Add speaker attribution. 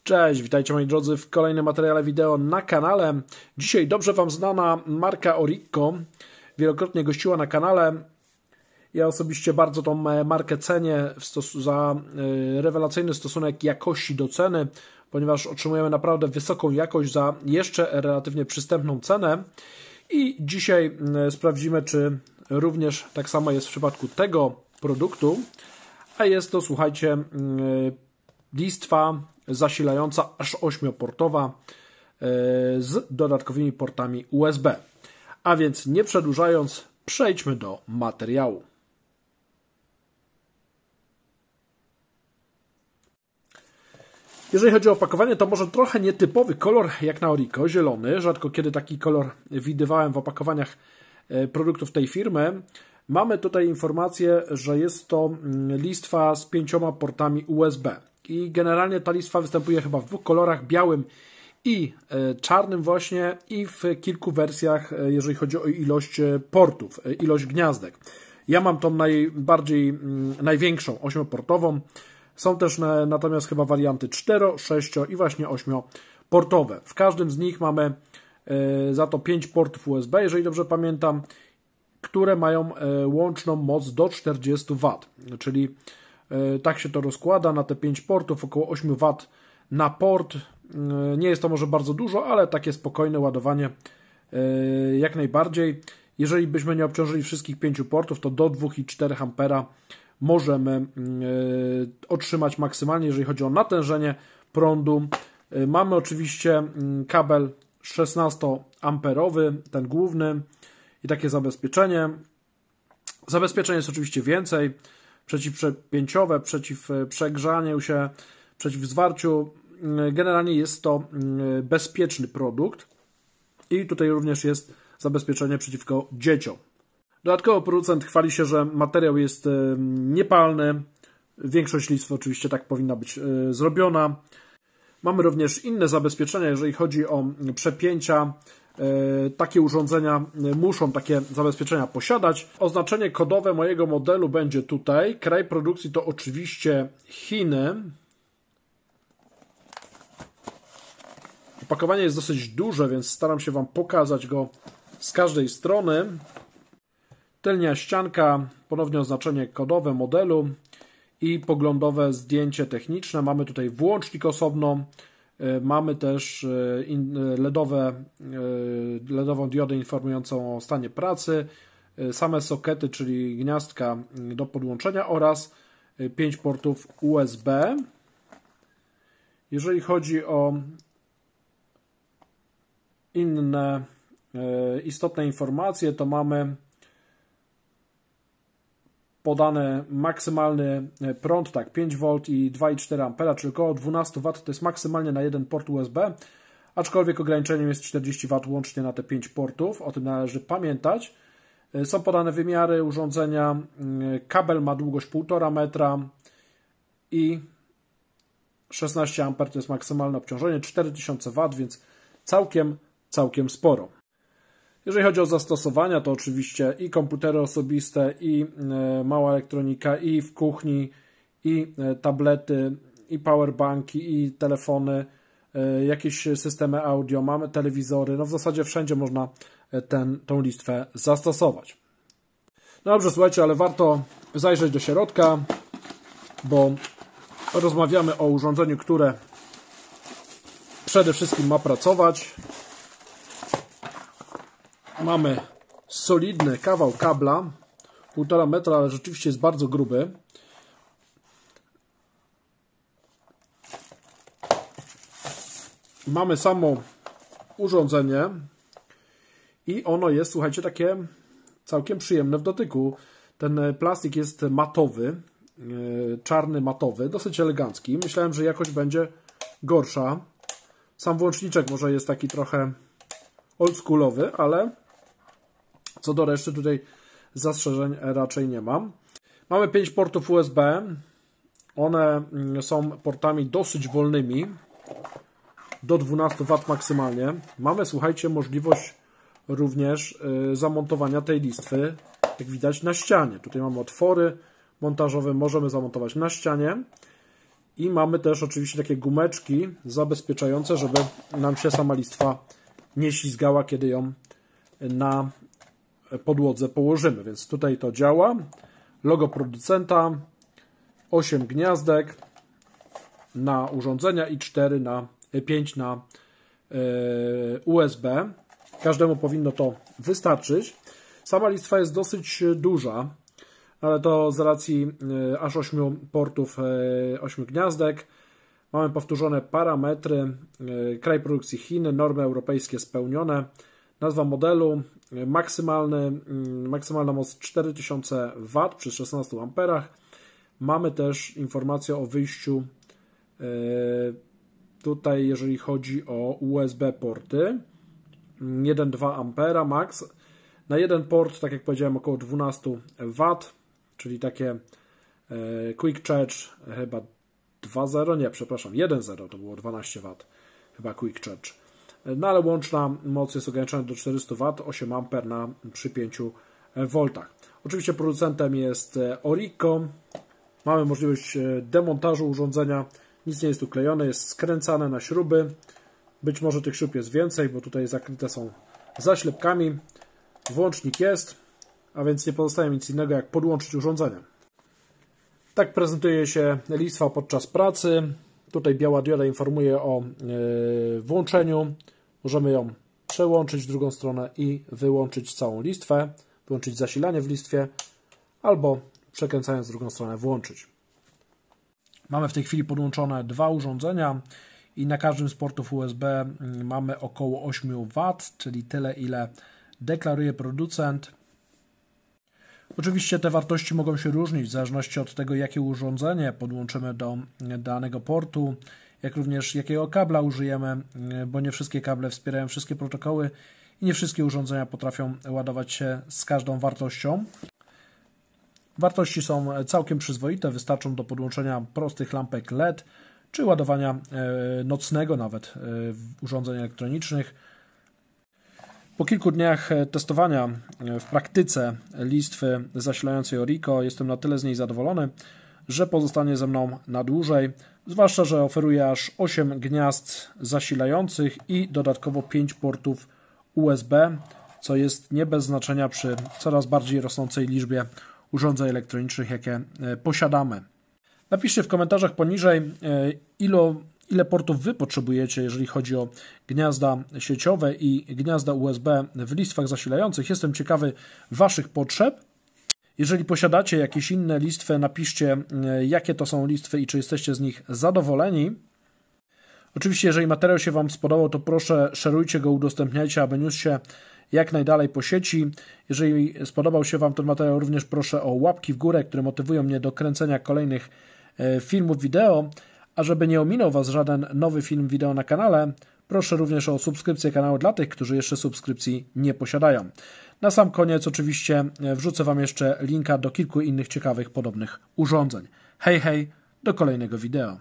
Speaker 1: Cześć, witajcie moi drodzy w kolejnym materiale wideo na kanale. Dzisiaj dobrze Wam znana marka Oricco wielokrotnie gościła na kanale. Ja osobiście bardzo tą markę cenię za rewelacyjny stosunek jakości do ceny, ponieważ otrzymujemy naprawdę wysoką jakość za jeszcze relatywnie przystępną cenę. I dzisiaj sprawdzimy, czy również tak samo jest w przypadku tego produktu. A jest to, słuchajcie, listwa zasilająca aż 8-portowa z dodatkowymi portami USB. A więc nie przedłużając, przejdźmy do materiału. Jeżeli chodzi o opakowanie, to może trochę nietypowy kolor jak na Oricco, zielony. Rzadko kiedy taki kolor widywałem w opakowaniach produktów tej firmy. Mamy tutaj informację, że jest to listwa z 5 portami USB. I generalnie ta listwa występuje chyba w dwóch kolorach, białym i czarnym właśnie, i w kilku wersjach, jeżeli chodzi o ilość portów, ilość gniazdek. Ja mam tą największą 8-portową. Są też natomiast chyba warianty 4, 6 i właśnie 8-portowe. W każdym z nich mamy za to 5 portów USB, jeżeli dobrze pamiętam, które mają łączną moc do 40 W, czyli tak się to rozkłada na te 5 portów, około 8 W na port. Nie jest to może bardzo dużo, ale takie spokojne ładowanie jak najbardziej. Jeżeli byśmy nie obciążyli wszystkich 5 portów, to do 2,4 A możemy otrzymać maksymalnie, jeżeli chodzi o natężenie prądu. Mamy oczywiście kabel 16-amperowy, ten główny, i takie zabezpieczenie. Zabezpieczeń jest oczywiście więcej. Przeciwprzepięciowe, przeciw przegrzaniu się, przeciw zwarciu. Generalnie jest to bezpieczny produkt. I tutaj również jest zabezpieczenie przeciwko dzieciom. Dodatkowo producent chwali się, że materiał jest niepalny. Większość listw oczywiście tak powinna być zrobiona. Mamy również inne zabezpieczenia, jeżeli chodzi o przepięcia. Takie urządzenia muszą takie zabezpieczenia posiadać. Oznaczenie kodowe mojego modelu będzie tutaj. Kraj produkcji to oczywiście Chiny. Opakowanie jest dosyć duże, więc staram się Wam pokazać go z każdej strony. Tylnia ścianka, ponownie oznaczenie kodowe modelu i poglądowe zdjęcie techniczne. Mamy tutaj włącznik osobno. Mamy też LEDową diodę informującą o stanie pracy, same sokety, czyli gniazdka do podłączenia oraz 5 portów USB. Jeżeli chodzi o inne istotne informacje, to mamy podany maksymalny prąd, tak, 5V i 2,4 A, czyli około 12 W, to jest maksymalnie na jeden port USB, aczkolwiek ograniczeniem jest 40 W łącznie na te 5 portów, o tym należy pamiętać. Są podane wymiary urządzenia, kabel ma długość 1,5 metra i 16 A to jest maksymalne obciążenie, 4000 W, więc całkiem sporo. Jeżeli chodzi o zastosowania, to oczywiście i komputery osobiste, i mała elektronika, i w kuchni, i tablety, i powerbanki, i telefony, jakieś systemy audio, mamy telewizory, no w zasadzie wszędzie można tą listwę zastosować. No dobrze, słuchajcie, ale warto zajrzeć do środka, bo rozmawiamy o urządzeniu, które przede wszystkim ma pracować. Mamy solidny kawał kabla, 1,5 metra, ale rzeczywiście jest bardzo gruby. Mamy samo urządzenie i ono jest, słuchajcie, takie całkiem przyjemne w dotyku. Ten plastik jest matowy, czarny matowy, dosyć elegancki. Myślałem, że jakość będzie gorsza. Sam włączniczek może jest taki trochę oldschoolowy, ale co do reszty tutaj zastrzeżeń raczej nie mam. Mamy 5 portów USB. One są portami dosyć wolnymi. Do 12 W maksymalnie. Mamy, słuchajcie, możliwość również zamontowania tej listwy, jak widać, na ścianie. Tutaj mamy otwory montażowe, możemy zamontować na ścianie. I mamy też oczywiście takie gumeczki zabezpieczające, żeby nam się sama listwa nie ślizgała, kiedy ją na podłodze położymy. Więc tutaj to działa. Logo producenta, 8 gniazdek na urządzenia i 5 na USB. Każdemu powinno to wystarczyć. Sama listwa jest dosyć duża, ale to z racji aż 8 portów, 8 gniazdek. Mamy powtórzone parametry, kraj produkcji Chiny, normy europejskie spełnione, nazwa modelu, maksymalna moc 4000 W przy 16 A. Mamy też informację o wyjściu tutaj, jeżeli chodzi o USB porty, 1,2 A max. Na jeden port, tak jak powiedziałem, około 12 W, czyli takie Quick Charge chyba 2.0, nie, przepraszam, 1.0 to było 12 W, chyba Quick Charge. No ale łączna moc jest ograniczona do 400 W, 8 A przy 5 V. Oczywiście producentem jest Orico. Mamy możliwość demontażu urządzenia. Nic nie jest tu klejone, jest skręcane na śruby. Być może tych śrub jest więcej, bo tutaj zakryte są zaślepkami. Włącznik jest, a więc nie pozostaje nic innego jak podłączyć urządzenie. Tak prezentuje się listwa podczas pracy. Tutaj biała dioda informuje o włączeniu. Możemy ją przełączyć w drugą stronę i wyłączyć całą listwę. Wyłączyć zasilanie w listwie albo przekręcając w drugą stronę włączyć. Mamy w tej chwili podłączone 2 urządzenia i na każdym z portów USB mamy około 8 W, czyli tyle, ile deklaruje producent. Oczywiście te wartości mogą się różnić w zależności od tego, jakie urządzenie podłączymy do danego portu, jak również jakiego kabla użyjemy, bo nie wszystkie kable wspierają wszystkie protokoły i nie wszystkie urządzenia potrafią ładować się z każdą wartością. Wartości są całkiem przyzwoite, wystarczą do podłączenia prostych lampek LED czy ładowania nocnego nawet urządzeń elektronicznych. Po kilku dniach testowania w praktyce listwy zasilającej Orico jestem na tyle z niej zadowolony, że pozostanie ze mną na dłużej, zwłaszcza że oferuje aż 8 gniazd zasilających i dodatkowo 5 portów USB, co jest nie bez znaczenia przy coraz bardziej rosnącej liczbie urządzeń elektronicznych, jakie posiadamy. Napiszcie w komentarzach poniżej, ile portów Wy potrzebujecie, jeżeli chodzi o gniazda sieciowe i gniazda USB w listwach zasilających. Jestem ciekawy Waszych potrzeb. Jeżeli posiadacie jakieś inne listwy, napiszcie, jakie to są listwy i czy jesteście z nich zadowoleni. Oczywiście, jeżeli materiał się Wam spodobał, to proszę szerujcie go, udostępniajcie, aby niósł się jak najdalej po sieci. Jeżeli spodobał się Wam ten materiał, również proszę o łapki w górę, które motywują mnie do kręcenia kolejnych filmów wideo. A żeby nie ominął Was żaden nowy film wideo na kanale, proszę również o subskrypcję kanału dla tych, którzy jeszcze subskrypcji nie posiadają. Na sam koniec oczywiście wrzucę Wam jeszcze linka do kilku innych ciekawych, podobnych urządzeń. Hej, hej, do kolejnego wideo.